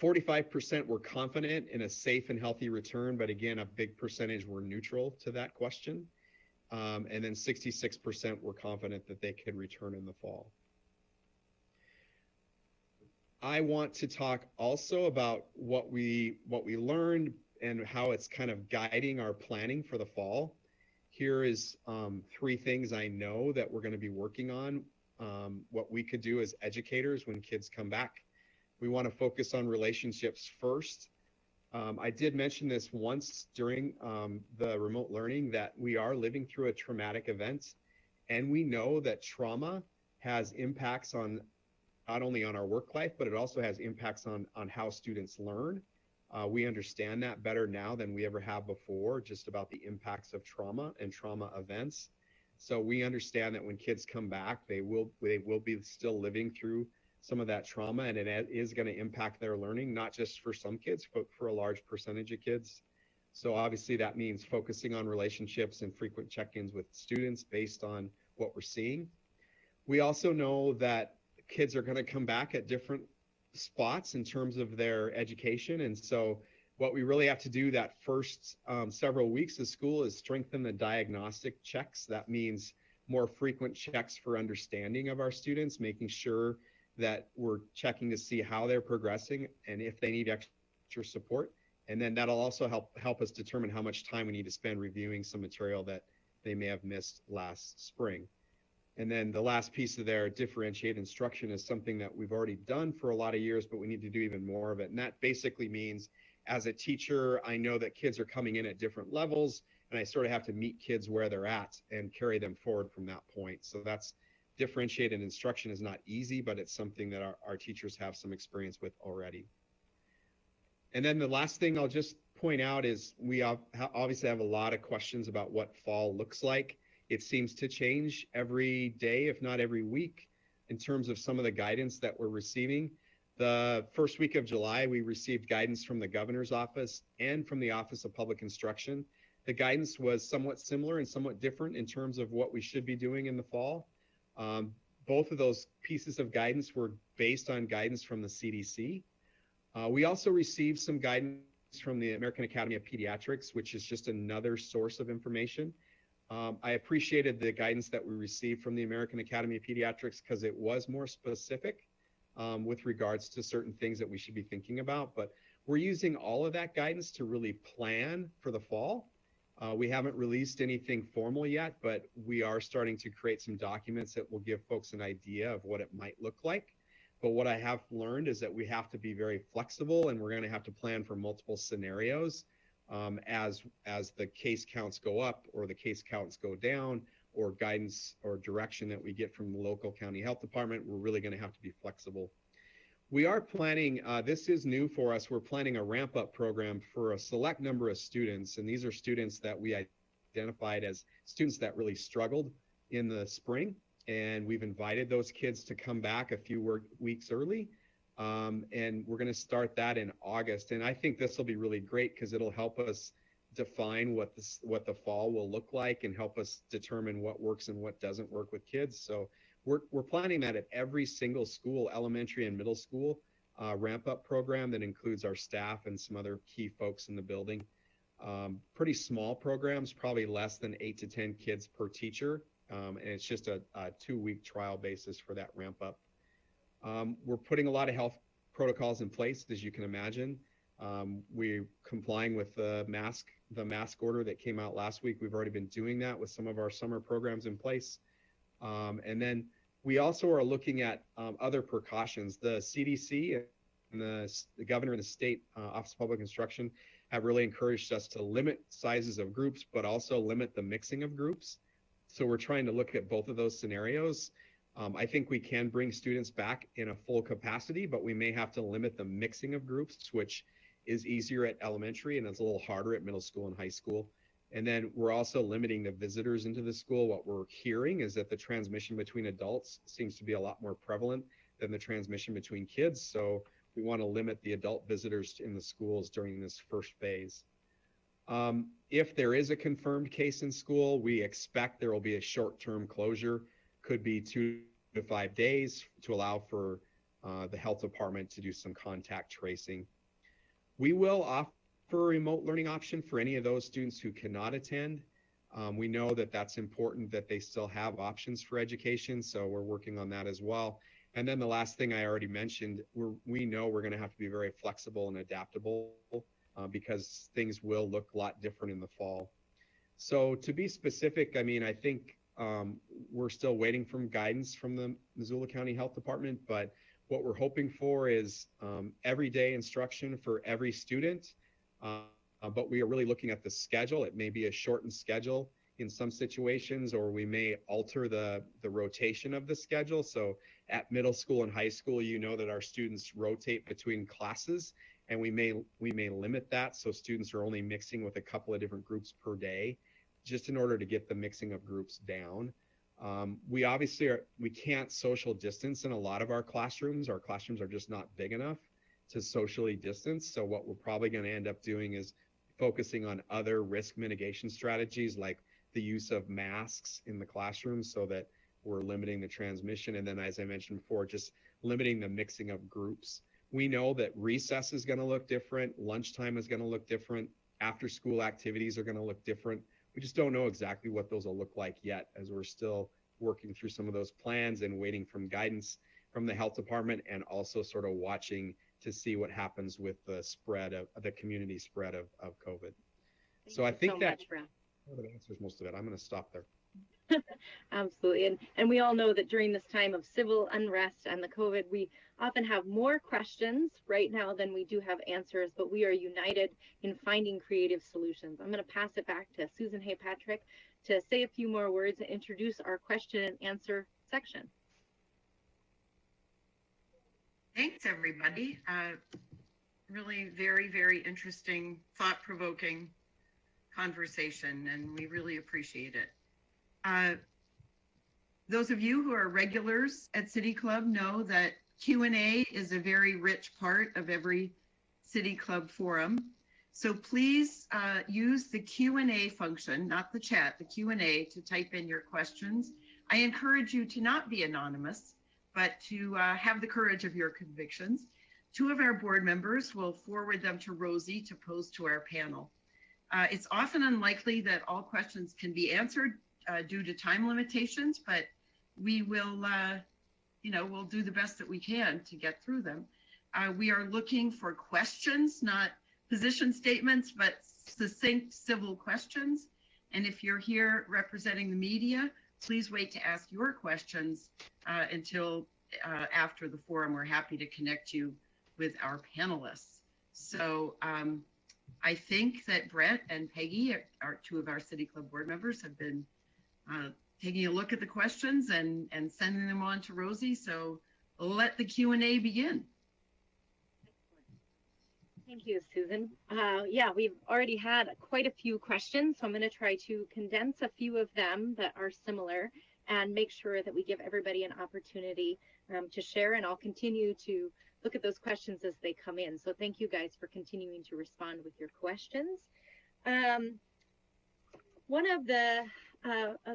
45% were confident in a safe and healthy return, but again, a big percentage were neutral to that question. And then 66% were confident that they could return in the fall. I want to talk also about what we learned and how it's kind of guiding our planning for the fall. Here is 3 things I know that we're going to be working on, what we could do as educators when kids come back. We want to focus on relationships first. I did mention this once during the remote learning that we are living through a traumatic event, and we know that trauma has impacts on not only on our work life, but it also has impacts on how students learn. We understand that better now than we ever have before, just about the impacts of trauma and trauma events. So we understand that when kids come back, they will be still living through some of that trauma, and it is going to impact their learning, not just for some kids, but for a large percentage of kids. So obviously that means focusing on relationships and frequent check-ins with students based on what we're seeing. We also know that kids are going to come back at different spots in terms of their education. And so what we really have to do that first several weeks of school is strengthen the diagnostic checks. That means more frequent checks for understanding of our students, making sure that we're checking to see how they're progressing and if they need extra support. And then that'll also help us determine how much time we need to spend reviewing some material that they may have missed last spring. And then the last piece of their differentiated instruction is something that we've already done for a lot of years, but we need to do even more of it. And that basically means as a teacher, I know that kids are coming in at different levels, and I sort of have to meet kids where they're at and carry them forward from that point. So that's differentiated instruction is not easy, but it's something that our teachers have some experience with already. And then the last thing I'll just point out is we obviously have a lot of questions about what fall looks like. It seems to change every day, if not every week, in terms of some of the guidance that we're receiving. The first week of July, we received guidance from the governor's office and from the Office of Public Instruction. The guidance was somewhat similar and somewhat different in terms of what we should be doing in the fall. Both of those pieces of guidance were based on guidance from the CDC. We also received some guidance from the American Academy of Pediatrics, which is just another source of information. I appreciated the guidance that we received from the American Academy of Pediatrics because it was more specific with regards to certain things that we should be thinking about. But we're using all of that guidance to really plan for the fall. We haven't released anything formal yet, but we are starting to create some documents that will give folks an idea of what it might look like. But what I have learned is that we have to be very flexible, and we're going to have to plan for multiple scenarios as the case counts go up or the case counts go down, or guidance or direction that we get from the local county health department. We're really going to have to be flexible. We are planning, this is new for us, we're planning a ramp-up program for a select number of students, and these are students that we identified as students that really struggled in the spring, and we've invited those kids to come back a few weeks early, and we're going to start that in August. And I think this will be really great because it'll help us define what the fall will look like and help us determine what works and what doesn't work with kids. So we're planning that at every single school, elementary and middle school, ramp-up program that includes our staff and some other key folks in the building. Pretty small programs, probably less than 8 to 10 kids per teacher, and it's just a 2-week trial basis for that ramp-up. We're putting a lot of health protocols in place, as you can imagine. We're complying with the mask order that came out last week. We've already been doing that with some of our summer programs in place. And then we also are looking at other precautions. The CDC and the governor and the state Office of Public Instruction have really encouraged us to limit sizes of groups, but also limit the mixing of groups. So we're trying to look at both of those scenarios. I think we can bring students back in a full capacity, but we may have to limit the mixing of groups, which is easier at elementary and it's a little harder at middle school and high school. And then we're also limiting the visitors into the school. What we're hearing is that the transmission between adults seems to be a lot more prevalent than the transmission between kids. So we want to limit the adult visitors in the schools during this first phase. If there is a confirmed case in school, we expect there will be a short-term closure, could be 2 to 5 days, to allow for the health department to do some contact tracing. We will offer a remote learning option for any of those students who cannot attend. We know that that's important, that they still have options for education, so we're working on that as well. And then the last thing I already mentioned, we know we're going to have to be very flexible and adaptable because things will look a lot different in the fall. So to be specific, I mean, I think we're still waiting for guidance from the Missoula County Health Department, but what we're hoping for is everyday instruction for every student. But we are really looking at the schedule. It may be a shortened schedule in some situations, or we may alter the rotation of the schedule. So at middle school and high school, you know that our students rotate between classes, and we may limit that so students are only mixing with a couple of different groups per day, just in order to get the mixing of groups down. We can't social distance in a lot of our classrooms. Our classrooms are just not big enough to socially distance. So what we're probably going to end up doing is focusing on other risk mitigation strategies, like the use of masks in the classroom, so that we're limiting the transmission. And then, as I mentioned before, just limiting the mixing of groups. We know that recess is going to look different, lunchtime is going to look different, after school activities are going to look different. We just don't know exactly what those will look like yet, as we're still working through some of those plans and waiting for guidance from the health department, and also sort of watching to see what happens with the spread of the community spread of COVID. So I think that answers most of it. I'm going to stop there. Absolutely. And we all know that during this time of civil unrest and the COVID, we often have more questions right now than we do have answers, but we are united in finding creative solutions. I'm going to pass it back to Susan Hay-Patrick to say a few more words and introduce our question and answer section. Thanks, everybody. Really very, very interesting, thought-provoking conversation, and we really appreciate it. Those of you who are regulars at City Club know that Q&A is a very rich part of every City Club forum. So please use the Q&A function, not the chat, the Q&A, to type in your questions. I encourage you to not be anonymous, but to have the courage of your convictions. 2 of our board members will forward them to Rosie to pose to our panel. It's often unlikely that all questions can be answered due to time limitations, but we will, we'll do the best that we can to get through them. We are looking for questions, not position statements, but succinct civil questions. And if you're here representing the media, please wait to ask your questions until after the forum. We're happy to connect you with our panelists. So I think that Brett and Peggy, 2 of our City Club board members, have been taking a look at the questions and sending them on to Rosie. So let the Q&A begin. Thank you, Susan. Yeah, we've already had quite a few questions, so I'm going to try to condense a few of them that are similar and make sure that we give everybody an opportunity to share, and I'll continue to look at those questions as they come in. So thank you guys for continuing to respond with your questions. One of the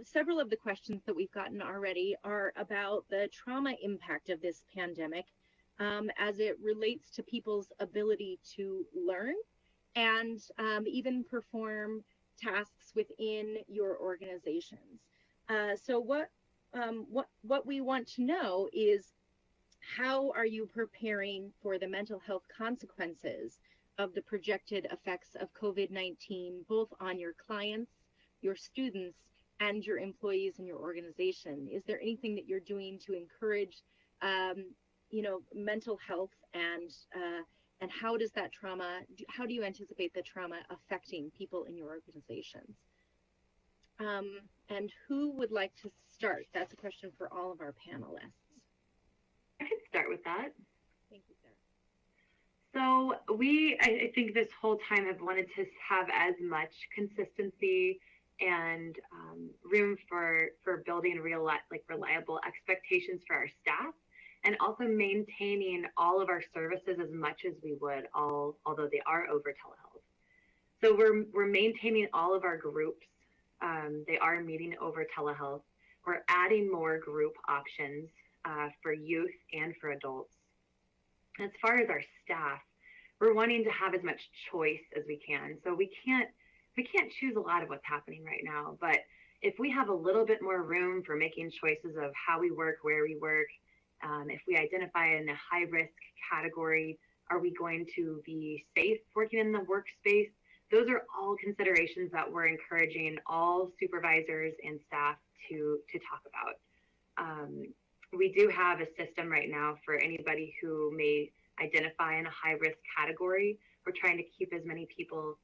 several of the questions that we've gotten already are about the trauma impact of this pandemic as it relates to people's ability to learn and even perform tasks within your organizations. So what we want to know is, how are you preparing for the mental health consequences of the projected effects of COVID-19, both on your clients, your students, and your employees in your organization? Is there anything that you're doing to encourage, mental health, and how does that trauma, how do you anticipate the trauma affecting people in your organizations? And who would like to start? That's a question for all of our panelists. I could start with that. Thank you, Sarah. So I think this whole time have wanted to have as much consistency and room for building reliable expectations for our staff, and also maintaining all of our services as much as we would, although they are over telehealth. So we're maintaining all of our groups. They are meeting over telehealth. We're adding more group options for youth and for adults. As far as our staff, we're wanting to have as much choice as we can. So we can't choose a lot of what's happening right now, but if we have a little bit more room for making choices of how we work, where we work, if we identify in a high risk category, are we going to be safe working in the workspace? Those are all considerations that we're encouraging all supervisors and staff to talk about. We do have a system right now for anybody who may identify in a high risk category. We're trying to keep as many people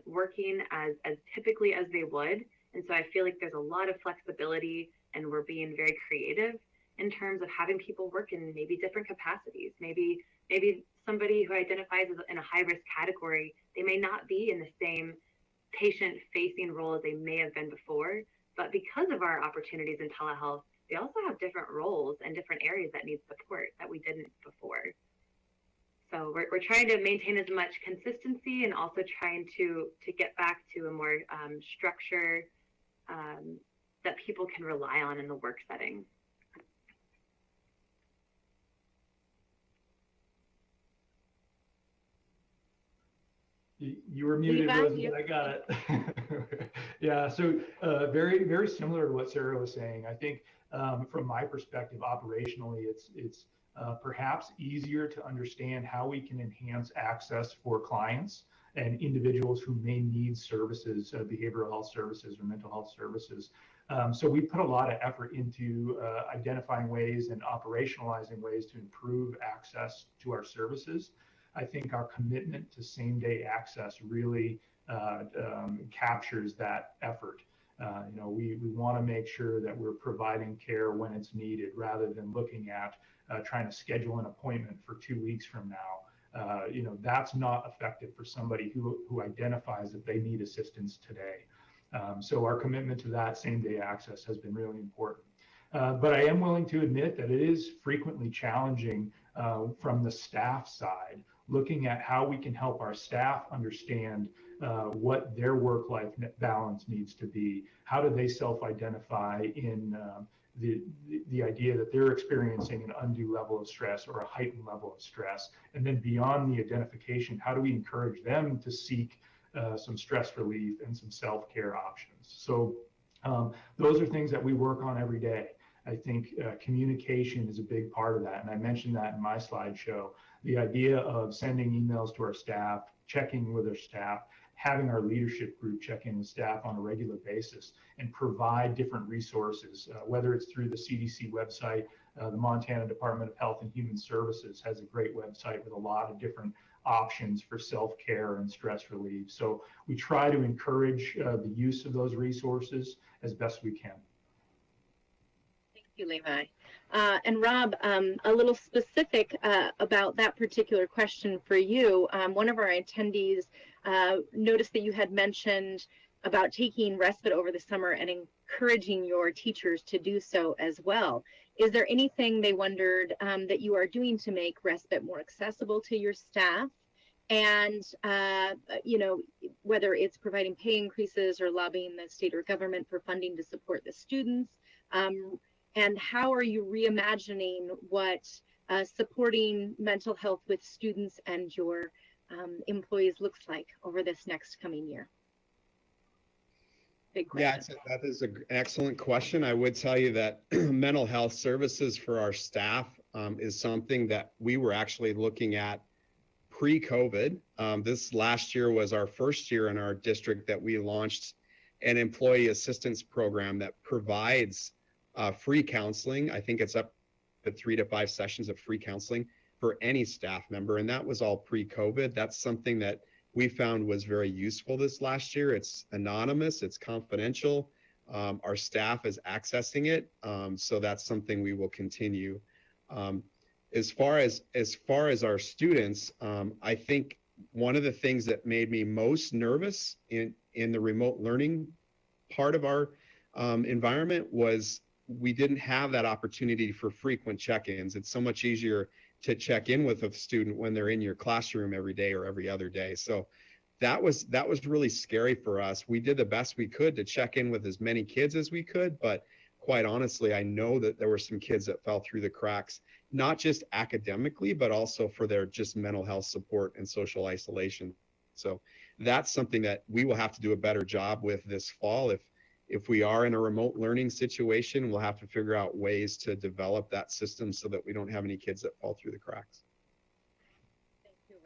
working as typically as they would. And so I feel like there's a lot of flexibility, and we're being very creative in terms of having people work in maybe different capacities. Maybe somebody who identifies as in a high risk category, they may not be in the same patient facing role as they may have been before, but because of our opportunities in telehealth, they also have different roles and different areas that need support that we didn't before. So we're trying to maintain as much consistency, and also trying to get back to a more structure that people can rely on in the work setting. You were muted, Rosie. I got it. Yeah, so very, very similar to what Sarah was saying. I think from my perspective, operationally, it's perhaps easier to understand how we can enhance access for clients and individuals who may need services, behavioral health services or mental health services. So we put a lot of effort into identifying ways and operationalizing ways to improve access to our services. I think our commitment to same-day access really captures that effort. We want to make sure that we're providing care when it's needed, rather than looking at trying to schedule an appointment for 2 weeks from now. That's not effective for somebody who identifies that they need assistance today. So our commitment to that same-day access has been really important. But I am willing to admit that it is frequently challenging from the staff side, looking at how we can help our staff understand what their work-life balance needs to be. How do they self-identify in the idea that they're experiencing an undue level of stress or a heightened level of stress? And then beyond the identification, how do we encourage them to seek some stress relief and some self-care options? So those are things that we work on every day. I think communication is a big part of that. And I mentioned that in my slideshow. The idea of sending emails to our staff, checking with our staff, having our leadership group check in with staff on a regular basis and provide different resources, whether it's through the CDC website. The Montana Department of Health and Human Services has a great website with a lot of different options for self-care and stress relief. So we try to encourage the use of those resources as best we can. Thank you, Levi. And Rob, a little specific about that particular question for you. One of our attendees noticed that you had mentioned about taking respite over the summer and encouraging your teachers to do so as well. Is there anything they wondered that you are doing to make respite more accessible to your staff? And, whether it's providing pay increases or lobbying the state or government for funding to support the students? And how are you reimagining what supporting mental health with students and your employees looks like over this next coming year? Big question. Yeah, that is an excellent question. I would tell you that mental health services for our staff is something that we were actually looking at pre-COVID. This last year was our first year in our district that we launched an employee assistance program that provides free counseling. I think it's up to 3 to 5 sessions of free counseling for any staff member. And that was all pre-COVID. That's something that we found was very useful this last year. It's anonymous, it's confidential. Our staff is accessing it. So that's something we will continue. As far as our students, I think one of the things that made me most nervous in the remote learning part of our environment was we didn't have that opportunity for frequent check-ins. It's so much easier to check in with a student when they're in your classroom every day or every other day. So that was really scary for us. We did the best we could to check in with as many kids as we could, but quite honestly, I know that there were some kids that fell through the cracks, not just academically, but also for their just mental health support and social isolation. So that's something that we will have to do a better job with this fall. If we are in a remote learning situation, we'll have to figure out ways to develop that system so that we don't have any kids that fall through the cracks. Thank you,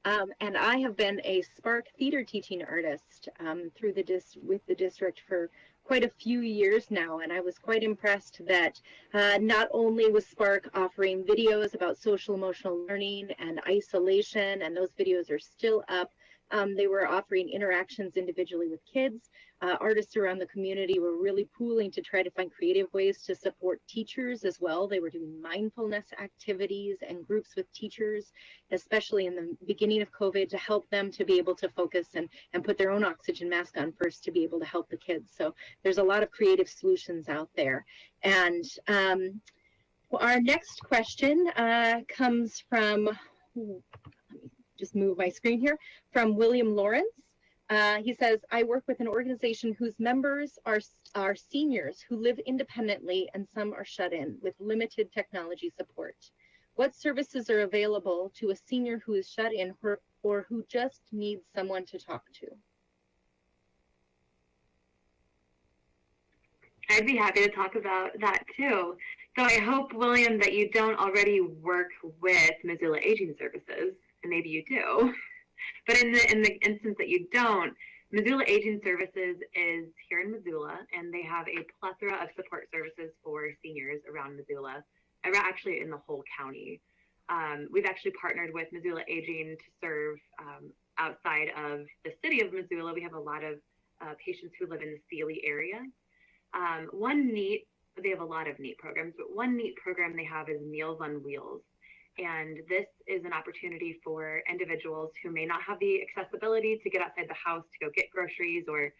Rob. And I have been a Spark theater teaching artist with the district for quite a few years now, and I was quite impressed that not only was Spark offering videos about social emotional learning and isolation, and those videos are still up, they were offering interactions individually with kids. Artists around the community were really pooling to try to find creative ways to support teachers as well. They were doing mindfulness activities and groups with teachers, especially in the beginning of COVID, to help them to be able to focus and put their own oxygen mask on first to be able to help the kids. So there's a lot of creative solutions out there. And our next question comes from, let me just move my screen here, from William Lawrence. He says, I work with an organization whose members are seniors who live independently and some are shut in with limited technology support. What services are available to a senior who is shut in or who just needs someone to talk to? I'd be happy to talk about that too. So I hope, William, that you don't already work with Missoula Aging Services, and maybe you do. But in the instance that you don't, Missoula Aging Services is here in Missoula, and they have a plethora of support services for seniors around Missoula, actually in the whole county. We've actually partnered with Missoula Aging to serve outside of the city of Missoula. We have a lot of patients who live in the Sealy area. They have a lot of neat programs, but one neat program they have is Meals on Wheels. And this is an opportunity for individuals who may not have the accessibility to get outside the house to go get groceries or